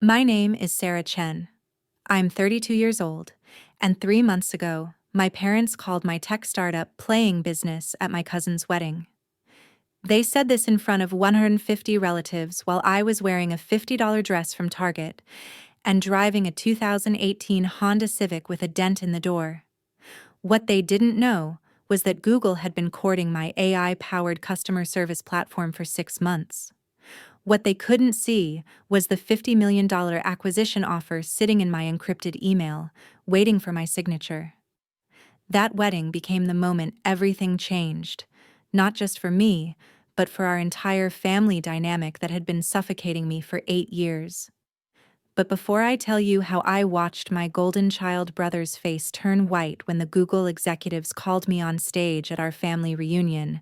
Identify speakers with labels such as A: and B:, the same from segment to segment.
A: My name is Sarah Chen. I'm 32 years old, and 3 months ago, my parents called my tech startup playing business at my cousin's wedding. They said this in front of 150 relatives while I was wearing a $50 dress from Target and driving a 2018 Honda Civic with a dent in the door. What they didn't know was that Google had been courting my AI-powered customer service platform for 6 months. What they couldn't see was the $50 million acquisition offer sitting in my encrypted email, waiting for my signature. That wedding became the moment everything changed, not just for me, but for our entire family dynamic that had been suffocating me for 8 years. But before I tell you how I watched my golden child brother's face turn white when the Google executives called me on stage at our family reunion,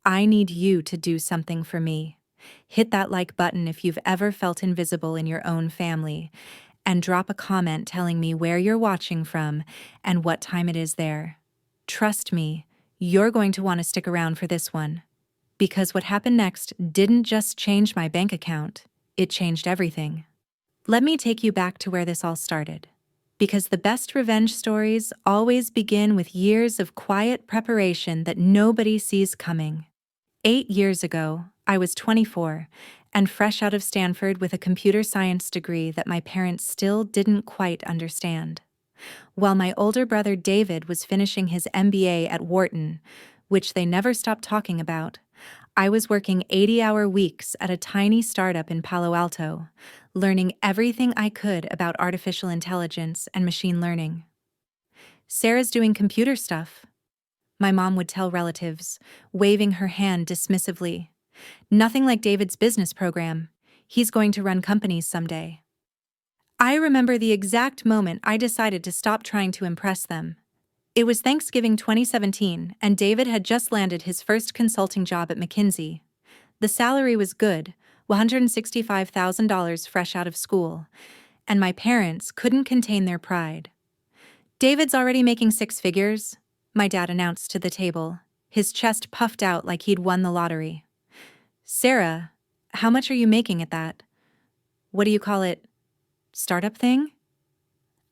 A: I need you to do something for me. Hit that like button if you've ever felt invisible in your own family, and drop a comment telling me where you're watching from and what time it is there. Trust me, you're going to want to stick around for this one. Because what happened next didn't just change my bank account, it changed everything. Let me take you back to where this all started. Because the best revenge stories always begin with years of quiet preparation that nobody sees coming. 8 years ago, I was 24 and fresh out of Stanford with a computer science degree that my parents still didn't quite understand. While my older brother David was finishing his MBA at Wharton, which they never stopped talking about, I was working 80-hour weeks at a tiny startup in Palo Alto, learning everything I could about artificial intelligence and machine learning. Sarah's doing computer stuff, my mom would tell relatives, waving her hand dismissively. Nothing like David's business program. He's going to run companies someday. I remember the exact moment I decided to stop trying to impress them. It was Thanksgiving 2017, and David had just landed his first consulting job at McKinsey. The salary was good, $165,000 fresh out of school, and my parents couldn't contain their pride. "David's already making six figures," my dad announced to the table, his chest puffed out like he'd won the lottery. "Sarah, how much are you making at that? What do you call it? Startup thing?"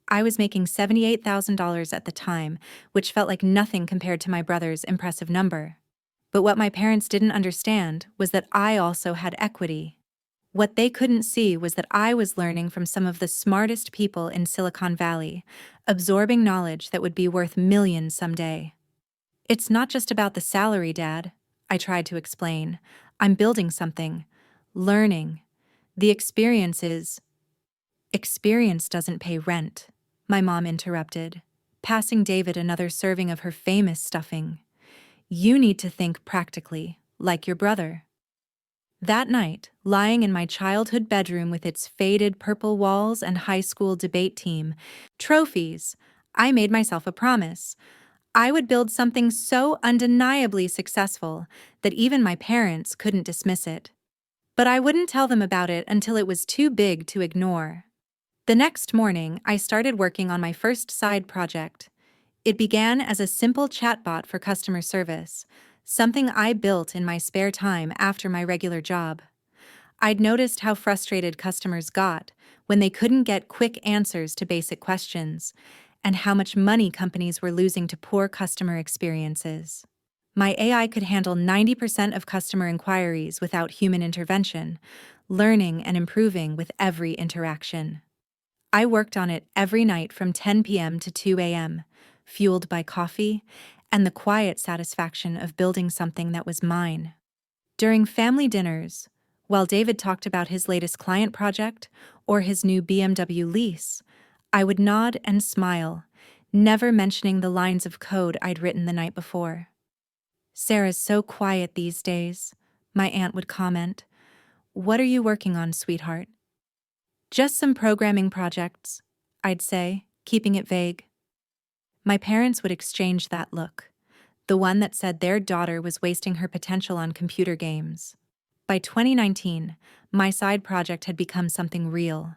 A: I was making $78,000 at the time, which felt like nothing compared to my brother's impressive number. But what my parents didn't understand was that I also had equity. What they couldn't see was that I was learning from some of the smartest people in Silicon Valley, absorbing knowledge that would be worth millions someday. "It's not just about the salary, Dad," I tried to explain. "I'm building something. Learning. The experience is—" "Experience doesn't pay rent," my mom interrupted, passing David another serving of her famous stuffing. "You need to think practically, like your brother." That night, lying in my childhood bedroom with its faded purple walls and high school debate team trophies, I made myself a promise. I would build something so undeniably successful that even my parents couldn't dismiss it. But I wouldn't tell them about it until it was too big to ignore. The next morning, I started working on my first side project. It began as a simple chatbot for customer service, something I built in my spare time after my regular job. I'd noticed how frustrated customers got when they couldn't get quick answers to basic questions, and how much money companies were losing to poor customer experiences. My AI could handle 90% of customer inquiries without human intervention, learning and improving with every interaction. I worked on it every night from 10 p.m. to 2 a.m., fueled by coffee and the quiet satisfaction of building something that was mine. During family dinners, while David talked about his latest client project or his new BMW lease, I would nod and smile, never mentioning the lines of code I'd written the night before. "Sarah's so quiet these days," my aunt would comment. "What are you working on, sweetheart?" "Just some programming projects," I'd say, keeping it vague. My parents would exchange that look, the one that said their daughter was wasting her potential on computer games. By 2019, my side project had become something real.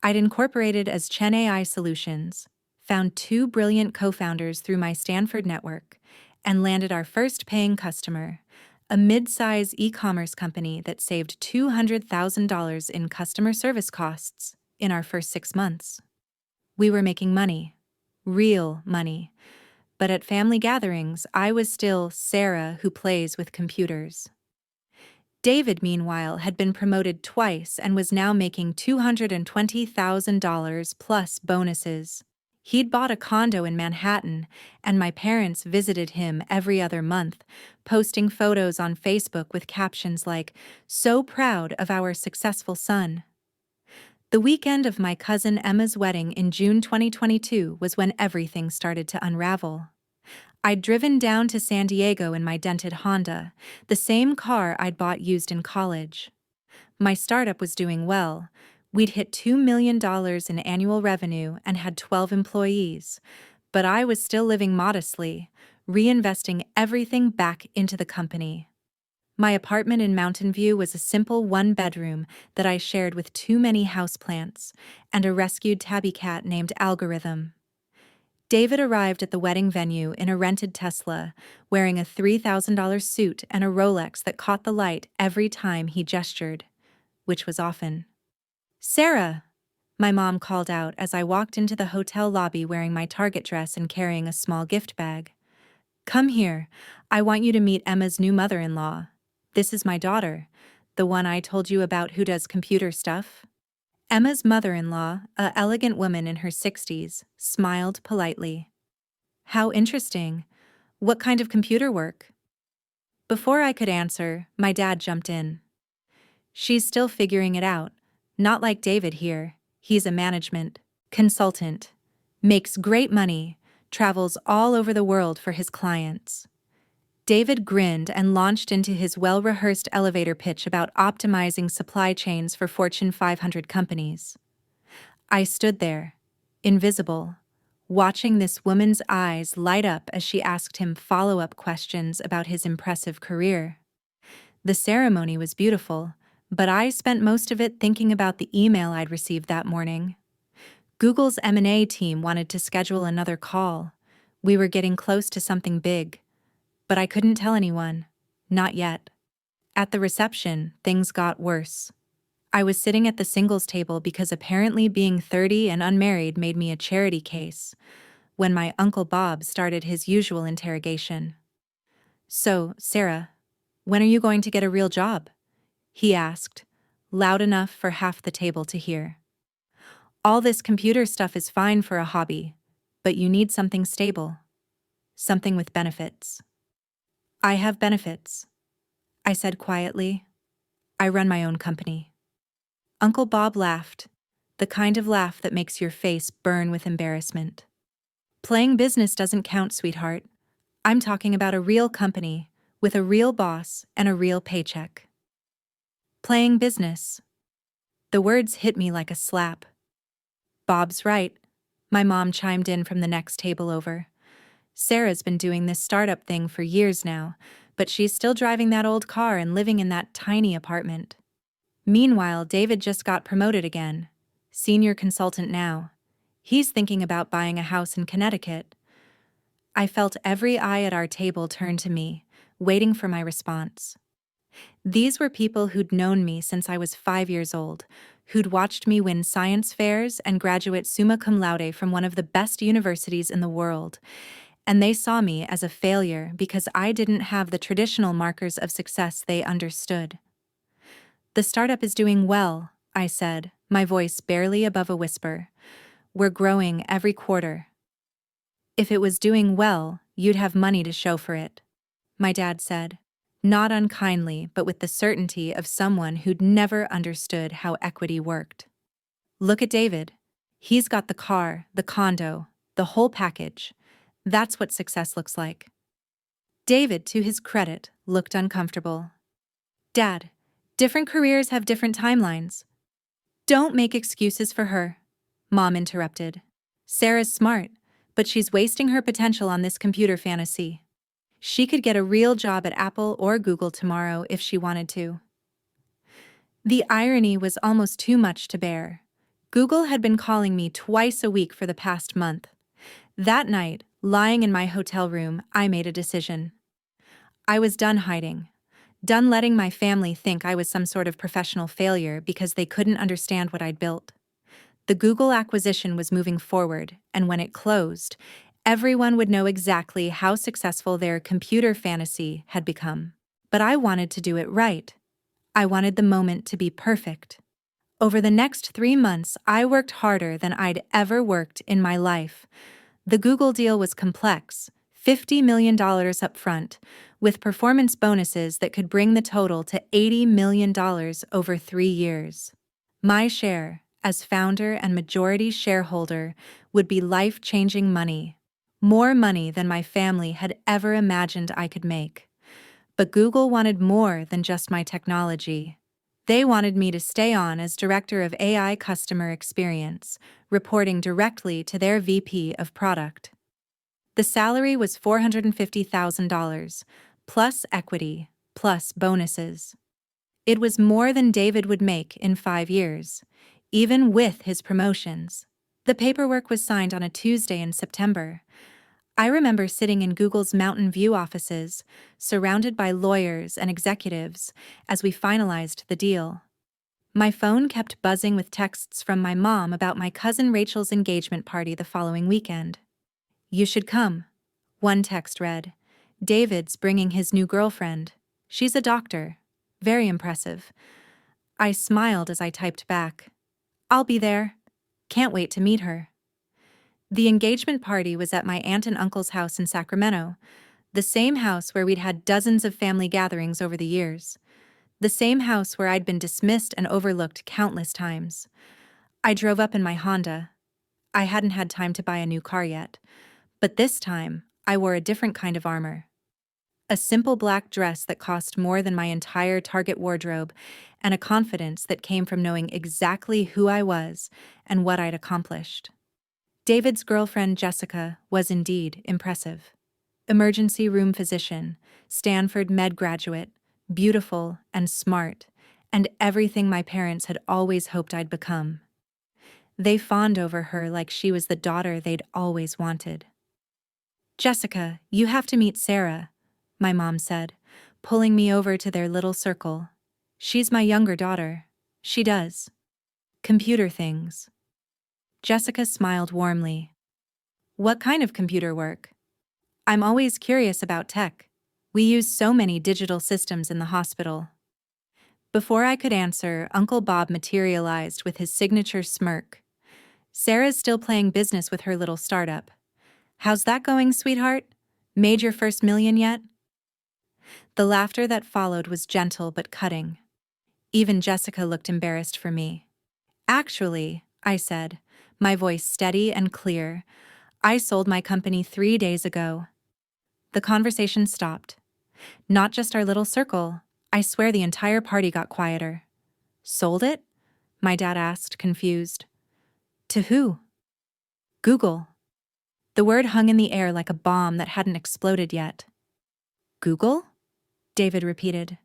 A: I'd incorporated as Chen AI Solutions, found two brilliant co-founders through my Stanford network, and landed our first paying customer, a mid-size e-commerce company that saved $200,000 in customer service costs in our first 6 months. We were making money, real money, but at family gatherings, I was still Sarah who plays with computers. David, meanwhile, had been promoted twice and was now making $220,000 plus bonuses. He'd bought a condo in Manhattan, and my parents visited him every other month, posting photos on Facebook with captions like, "So proud of our successful son." The weekend of my cousin Emma's wedding in June 2022 was when everything started to unravel. I'd driven down to San Diego in my dented Honda, the same car I'd bought used in college. My startup was doing well. We'd hit $2 million in annual revenue and had 12 employees, but I was still living modestly, reinvesting everything back into the company. My apartment in Mountain View was a simple one-bedroom that I shared with too many houseplants and a rescued tabby cat named Algorithm. David arrived at the wedding venue in a rented Tesla, wearing a $3,000 suit and a Rolex that caught the light every time he gestured, which was often. "Sarah!" my mom called out as I walked into the hotel lobby wearing my Target dress and carrying a small gift bag. "Come here. I want you to meet Emma's new mother-in-law. This is my daughter, the one I told you about who does computer stuff." Emma's mother-in-law, a elegant woman in her 60s, smiled politely. "How interesting. What kind of computer work?" Before I could answer, my dad jumped in. "She's still figuring it out. Not like David here. He's a management consultant, makes great money, travels all over the world for his clients." David grinned and launched into his well-rehearsed elevator pitch about optimizing supply chains for Fortune 500 companies. I stood there, invisible, watching this woman's eyes light up as she asked him follow-up questions about his impressive career. The ceremony was beautiful, but I spent most of it thinking about the email I'd received that morning. Google's M&A team wanted to schedule another call. We were getting close to something big. But I couldn't tell anyone. Not yet. At the reception, things got worse. I was sitting at the singles table because apparently being 30 and unmarried made me a charity case, when my Uncle Bob started his usual interrogation. "So, Sarah, when are you going to get a real job?" he asked, loud enough for half the table to hear. "All this computer stuff is fine for a hobby, but you need something stable. Something with benefits." "I have benefits," I said quietly. "I run my own company." Uncle Bob laughed, the kind of laugh that makes your face burn with embarrassment. "Playing business doesn't count, sweetheart. I'm talking about a real company, with a real boss and a real paycheck." Playing business. The words hit me like a slap. "Bob's right," my mom chimed in from the next table over. "Sarah's been doing this startup thing for years now, but she's still driving that old car and living in that tiny apartment." Meanwhile, David just got promoted again. Senior consultant now. He's thinking about buying a house in Connecticut. I felt every eye at our table turn to me, waiting for my response. These were people who'd known me since I was 5 years old, who'd watched me win science fairs and graduate summa cum laude from one of the best universities in the world. And they saw me as a failure because I didn't have the traditional markers of success they understood. "The startup is doing well," I said, my voice barely above a whisper. "We're growing every quarter." "If it was doing well, you'd have money to show for it," my dad said, not unkindly but with the certainty of someone who'd never understood how equity worked. "Look at David. He's got the car, the condo, the whole package. That's what success looks like." David, to his credit, looked uncomfortable. "Dad, different careers have different timelines." "Don't make excuses for her," Mom interrupted. "Sarah's smart, but she's wasting her potential on this computer fantasy. She could get a real job at Apple or Google tomorrow if she wanted to." The irony was almost too much to bear. Google had been calling me twice a week for the past month. That night, lying in my hotel room, I made a decision. I was done hiding. Done letting my family think I was some sort of professional failure because they couldn't understand what I'd built. The Google acquisition was moving forward, and when it closed, everyone would know exactly how successful their computer fantasy had become. But I wanted to do it right. I wanted the moment to be perfect. Over the next 3 months, I worked harder than I'd ever worked in my life. The Google deal was complex, $50 million up front, with performance bonuses that could bring the total to $80 million over 3 years. My share, as founder and majority shareholder, would be life-changing money. More money than my family had ever imagined I could make. But Google wanted more than just my technology. They wanted me to stay on as Director of AI Customer Experience, reporting directly to their VP of Product. The salary was $450,000, plus equity, plus bonuses. It was more than David would make in 5 years, even with his promotions. The paperwork was signed on a Tuesday in September. I remember sitting in Google's Mountain View offices, surrounded by lawyers and executives, as we finalized the deal. My phone kept buzzing with texts from my mom about my cousin Rachel's engagement party the following weekend. "You should come," one text read. "David's bringing his new girlfriend. She's a doctor. Very impressive." I smiled as I typed back, "I'll be there. Can't wait to meet her." The engagement party was at my aunt and uncle's house in Sacramento, the same house where we'd had dozens of family gatherings over the years, the same house where I'd been dismissed and overlooked countless times. I drove up in my Honda. I hadn't had time to buy a new car yet, but this time I wore a different kind of armor. A simple black dress that cost more than my entire Target wardrobe, and a confidence that came from knowing exactly who I was and what I'd accomplished. David's girlfriend, Jessica, was indeed impressive. Emergency room physician, Stanford med graduate, beautiful and smart, and everything my parents had always hoped I'd become. They fawned over her like she was the daughter they'd always wanted. "Jessica, you have to meet Sarah," my mom said, pulling me over to their little circle. "She's my younger daughter. She does computer things." Jessica smiled warmly. "What kind of computer work?" "I'm always curious about tech. We use so many digital systems in the hospital." Before I could answer, Uncle Bob materialized with his signature smirk. "Sarah's still playing business with her little startup. How's that going, sweetheart? Made your first million yet?" The laughter that followed was gentle but cutting. Even Jessica looked embarrassed for me. "Actually," I said, my voice steady and clear, "I sold my company 3 days ago." The conversation stopped. Not just our little circle. I swear the entire party got quieter. "Sold it?" my dad asked, confused. "To who?" "Google." The word hung in the air like a bomb that hadn't exploded yet. "Google?" David repeated.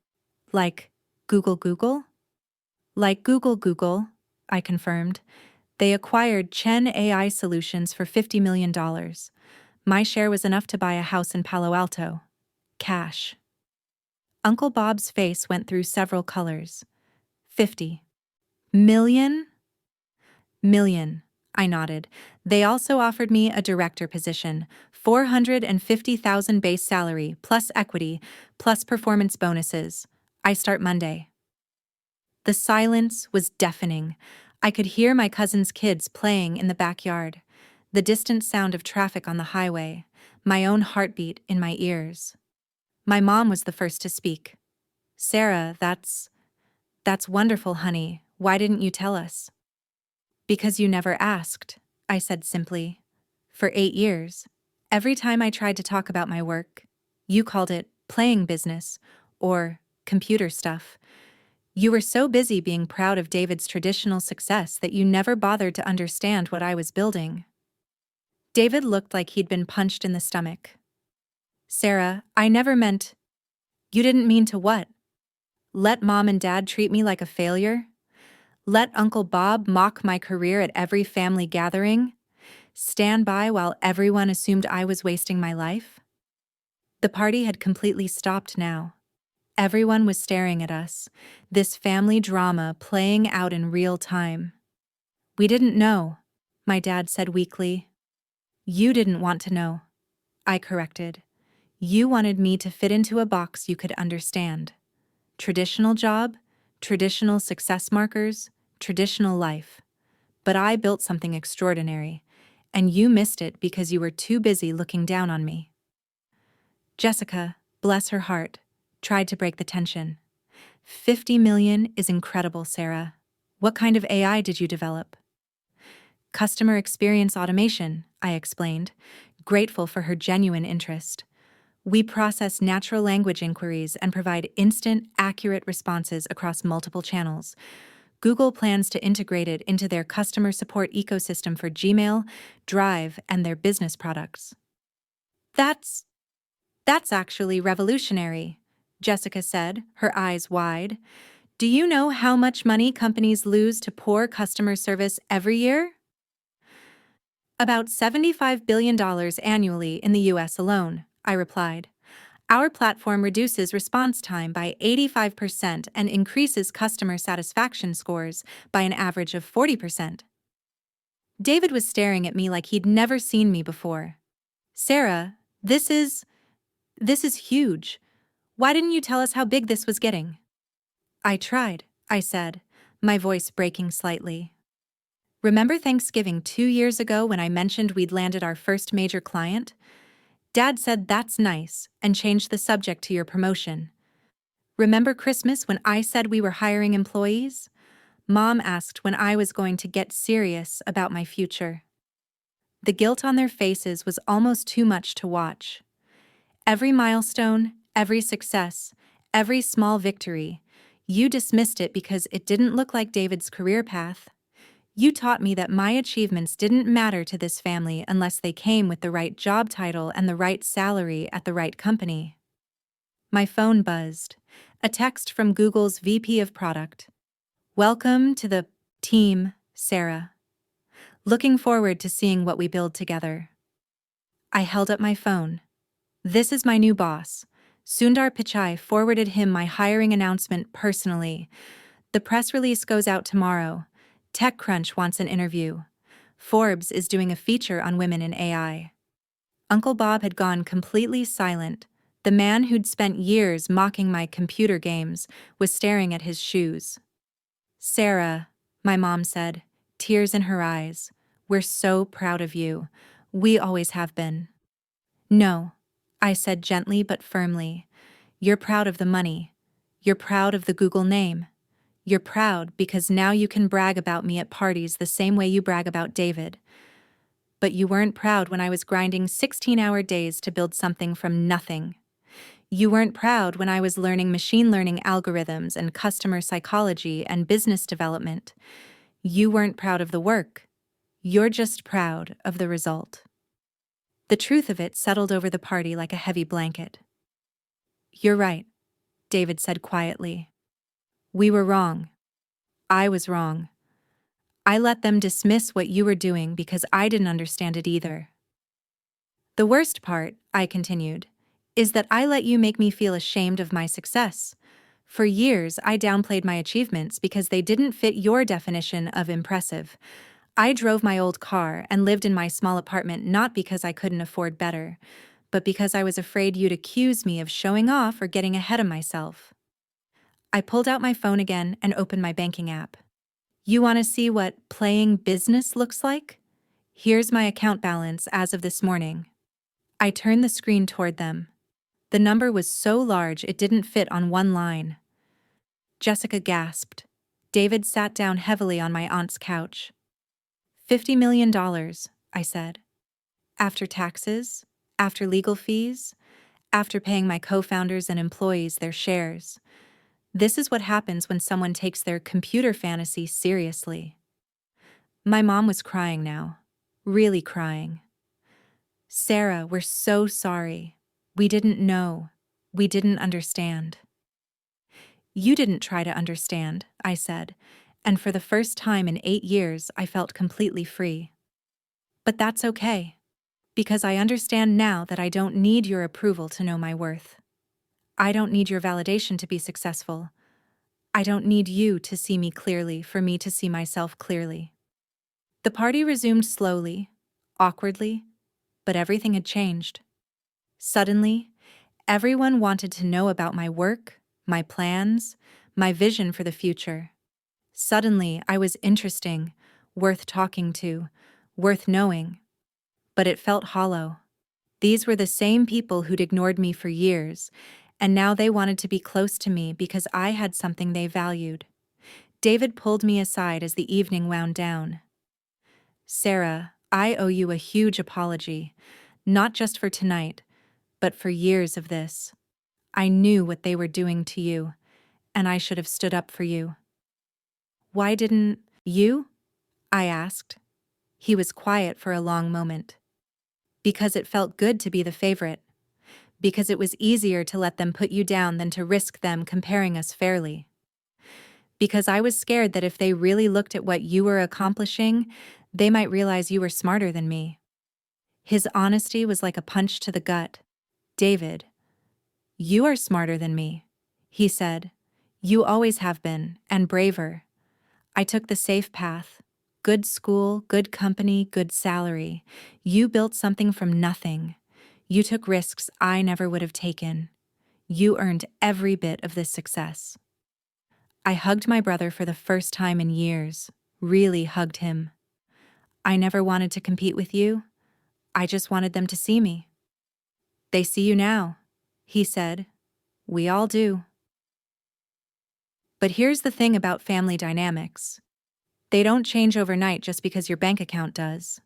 A: "Like Google Google?" "Like Google Google," I confirmed. "They acquired Chen AI Solutions for $50 million. My share was enough to buy a house in Palo Alto. Cash." Uncle Bob's face went through several colors. "50 million?" "Million," I nodded. "They also offered me a director position, $450,000 base salary, plus equity, plus performance bonuses. I start Monday." The silence was deafening. I could hear my cousin's kids playing in the backyard, the distant sound of traffic on the highway, my own heartbeat in my ears. My mom was the first to speak. "Sarah, that's wonderful, honey. Why didn't you tell us?" "Because you never asked," I said simply. "For 8 years, every time I tried to talk about my work, you called it playing business or computer stuff. You were so busy being proud of David's traditional success that you never bothered to understand what I was building." David looked like he'd been punched in the stomach. "Sarah, I never meant—" "You didn't mean to what? Let Mom and Dad treat me like a failure? Let Uncle Bob mock my career at every family gathering? Stand by while everyone assumed I was wasting my life?" The party had completely stopped now. Everyone was staring at us, this family drama playing out in real time. We didn't know, my dad said weakly. You didn't want to know, I corrected. You wanted me to fit into a box you could understand. Traditional job, traditional success markers, traditional life. But I built something extraordinary, and you missed it because you were too busy looking down on me. Jessica, bless her heart, tried to break the tension. 50 million is incredible, Sarah. What kind of AI did you develop? Customer experience automation, I explained, grateful for her genuine interest. We process natural language inquiries and provide instant, accurate responses across multiple channels. Google plans to integrate it into their customer support ecosystem for Gmail, Drive, and their business products. That's actually revolutionary, Jessica said, her eyes wide. Do you know how much money companies lose to poor customer service every year? About $75 billion annually in the US alone, I replied. Our platform reduces response time by 85% and increases customer satisfaction scores by an average of 40%. David was staring at me like he'd never seen me before. Sarah, this is huge. Why didn't you tell us how big this was getting? I tried, I said, my voice breaking slightly. Remember Thanksgiving 2 years ago when I mentioned we'd landed our first major client? Dad said that's nice and changed the subject to your promotion. Remember Christmas when I said we were hiring employees? Mom asked when I was going to get serious about my future. The guilt on their faces was almost too much to watch. Every milestone, every success, every small victory, you dismissed it because it didn't look like David's career path. You taught me that my achievements didn't matter to this family unless they came with the right job title and the right salary at the right company. My phone buzzed. A text from Google's VP of Product. Welcome to the team, Sarah. Looking forward to seeing what we build together. I held up my phone. This is my new boss. Sundar Pichai forwarded him my hiring announcement personally. The press release goes out tomorrow. TechCrunch wants an interview. Forbes is doing a feature on women in AI. Uncle Bob had gone completely silent. The man who'd spent years mocking my computer games was staring at his shoes. Sarah, my mom said, tears in her eyes, we're so proud of you. We always have been. No, I said gently but firmly. You're proud of the money. You're proud of the Google name. You're proud because now you can brag about me at parties the same way you brag about David. But you weren't proud when I was grinding 16-hour days to build something from nothing. You weren't proud when I was learning machine learning algorithms and customer psychology and business development. You weren't proud of the work. You're just proud of the result. The truth of it settled over the party like a heavy blanket. You're right, David said quietly. We were wrong. I was wrong. I let them dismiss what you were doing because I didn't understand it either. The worst part, I continued, is that I let you make me feel ashamed of my success. For years, I downplayed my achievements because they didn't fit your definition of impressive. I drove my old car and lived in my small apartment not because I couldn't afford better, but because I was afraid you'd accuse me of showing off or getting ahead of myself. I pulled out my phone again and opened my banking app. You want to see what playing business looks like? Here's my account balance as of this morning. I turned the screen toward them. The number was so large it didn't fit on one line. Jessica gasped. David sat down heavily on my aunt's couch. $50 million, I said. After taxes, after legal fees, after paying my co-founders and employees their shares. This is what happens when someone takes their computer fantasy seriously. My mom was crying now, really crying. Sarah, we're so sorry. We didn't know. We didn't understand. You didn't try to understand, I said, and for the first time in 8 years, I felt completely free. But that's okay, because I understand now that I don't need your approval to know my worth. I don't need your validation to be successful. I don't need you to see me clearly for me to see myself clearly. The party resumed slowly, awkwardly, but everything had changed. Suddenly, everyone wanted to know about my work, my plans, my vision for the future. Suddenly, I was interesting, worth talking to, worth knowing. But it felt hollow. These were the same people who'd ignored me for years, and now they wanted to be close to me because I had something they valued. David pulled me aside as the evening wound down. Sarah, I owe you a huge apology, not just for tonight, but for years of this. I knew what they were doing to you, and I should have stood up for you. Why didn't you? I asked. He was quiet for a long moment. Because it felt good to be the favorite. Because it was easier to let them put you down than to risk them comparing us fairly. Because I was scared that if they really looked at what you were accomplishing, they might realize you were smarter than me. His honesty was like a punch to the gut. David, you are smarter than me, he said. You always have been, and braver. I took the safe path. Good school, good company, good salary. You built something from nothing. You took risks I never would have taken. You earned every bit of this success. I hugged my brother for the first time in years, really hugged him. I never wanted to compete with you. I just wanted them to see me. They see you now, he said. We all do. But here's the thing about family dynamics. They don't change overnight just because your bank account does.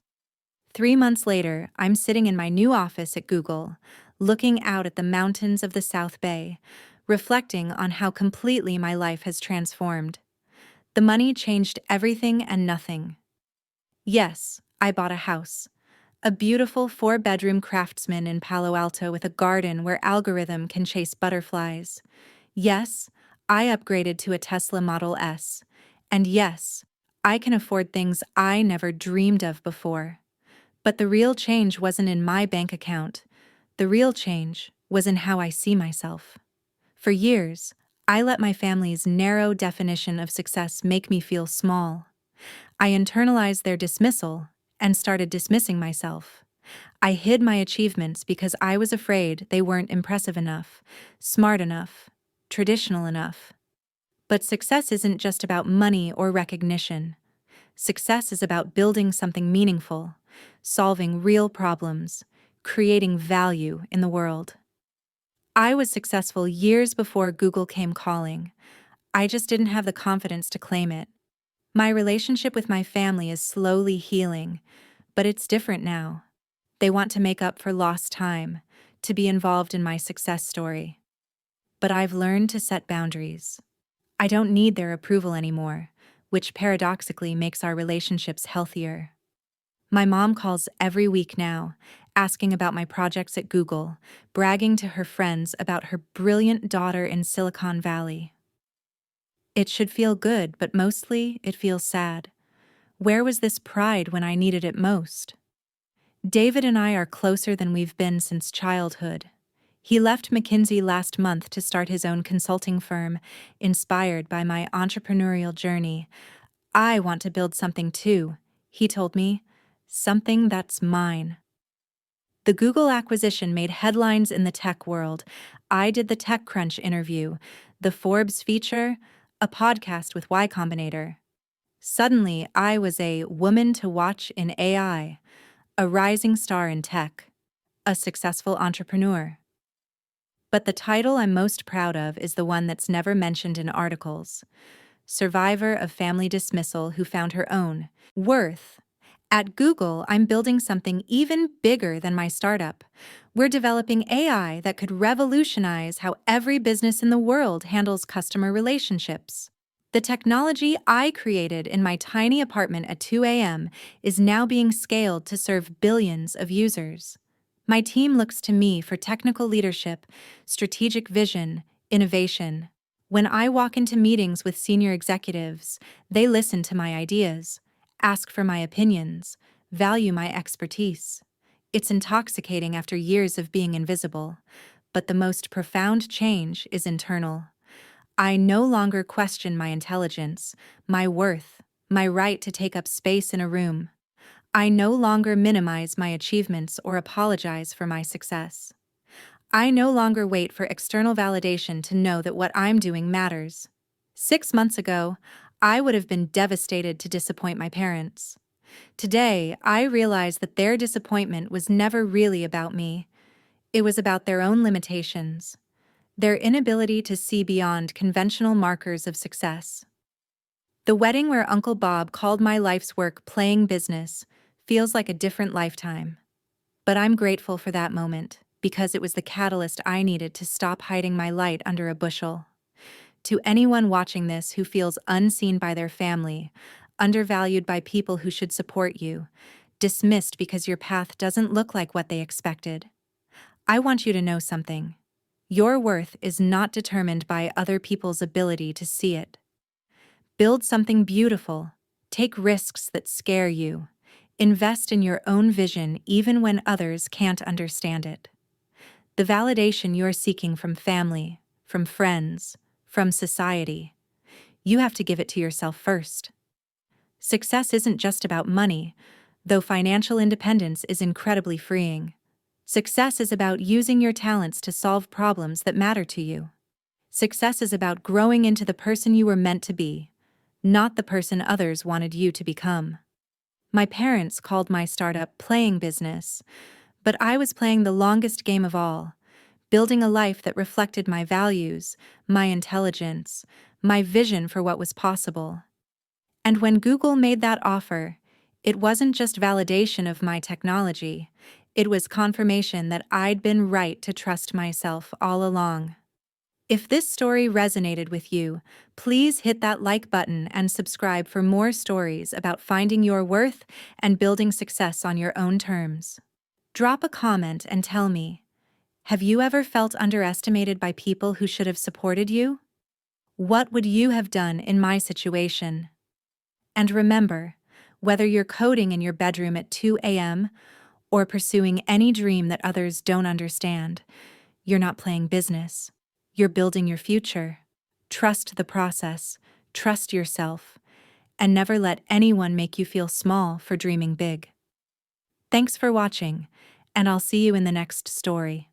A: 3 months later, I'm sitting in my new office at Google, looking out at the mountains of the South Bay, reflecting on how completely my life has transformed. The money changed everything and nothing. Yes, I bought a house. A beautiful 4-bedroom craftsman in Palo Alto with a garden where algorithm can chase butterflies. Yes, I upgraded to a Tesla Model S. And yes, I can afford things I never dreamed of before. But the real change wasn't in my bank account. The real change was in how I see myself. For years, I let my family's narrow definition of success make me feel small. I internalized their dismissal and started dismissing myself. I hid my achievements because I was afraid they weren't impressive enough, smart enough, traditional enough. But success isn't just about money or recognition. Success is about building something meaningful, solving real problems, creating value in the world. I was successful years before Google came calling. I just didn't have the confidence to claim it. My relationship with my family is slowly healing, but it's different now. They want to make up for lost time, to be involved in my success story. But I've learned to set boundaries. I don't need their approval anymore, which paradoxically makes our relationships healthier. My mom calls every week now, asking about my projects at Google, bragging to her friends about her brilliant daughter in Silicon Valley. It should feel good, but mostly it feels sad. Where was this pride when I needed it most? David and I are closer than we've been since childhood. He left McKinsey last month to start his own consulting firm, inspired by my entrepreneurial journey. I want to build something too, he told me, something that's mine. The Google acquisition made headlines in the tech world. I did the TechCrunch interview, the Forbes feature, a podcast with Y Combinator. Suddenly, I was a woman to watch in AI, a rising star in tech, a successful entrepreneur. But the title I'm most proud of is the one that's never mentioned in articles. Survivor of family dismissal who found her own worth. At Google, I'm building something even bigger than my startup. We're developing AI that could revolutionize how every business in the world handles customer relationships. The technology I created in my tiny apartment at 2 a.m. is now being scaled to serve billions of users. My team looks to me for technical leadership, strategic vision, innovation. When I walk into meetings with senior executives, they listen to my ideas, ask for my opinions, value my expertise. It's intoxicating after years of being invisible, but the most profound change is internal. I no longer question my intelligence, my worth, my right to take up space in a room. I no longer minimize my achievements or apologize for my success. I no longer wait for external validation to know that what I'm doing matters. 6 months ago, I would have been devastated to disappoint my parents. Today, I realize that their disappointment was never really about me. It was about their own limitations, their inability to see beyond conventional markers of success. The wedding where Uncle Bob called my life's work playing business feels like a different lifetime. But I'm grateful for that moment, because it was the catalyst I needed to stop hiding my light under a bushel. To anyone watching this who feels unseen by their family, undervalued by people who should support you, dismissed because your path doesn't look like what they expected, I want you to know something. Your worth is not determined by other people's ability to see it. Build something beautiful. Take risks that scare you. Invest in your own vision even when others can't understand it. The validation you're seeking from family, from friends, from society, you have to give it to yourself first. Success isn't just about money, though financial independence is incredibly freeing. Success is about using your talents to solve problems that matter to you. Success is about growing into the person you were meant to be, not the person others wanted you to become. My parents called my startup playing business, but I was playing the longest game of all, building a life that reflected my values, my intelligence, my vision for what was possible. And when Google made that offer, it wasn't just validation of my technology, it was confirmation that I'd been right to trust myself all along. If this story resonated with you, please hit that like button and subscribe for more stories about finding your worth and building success on your own terms. Drop a comment and tell me, have you ever felt underestimated by people who should have supported you? What would you have done in my situation? And remember, whether you're coding in your bedroom at 2 a.m. or pursuing any dream that others don't understand, you're not playing business. You're building your future. Trust the process, trust yourself, and never let anyone make you feel small for dreaming big. Thanks for watching, and I'll see you in the next story.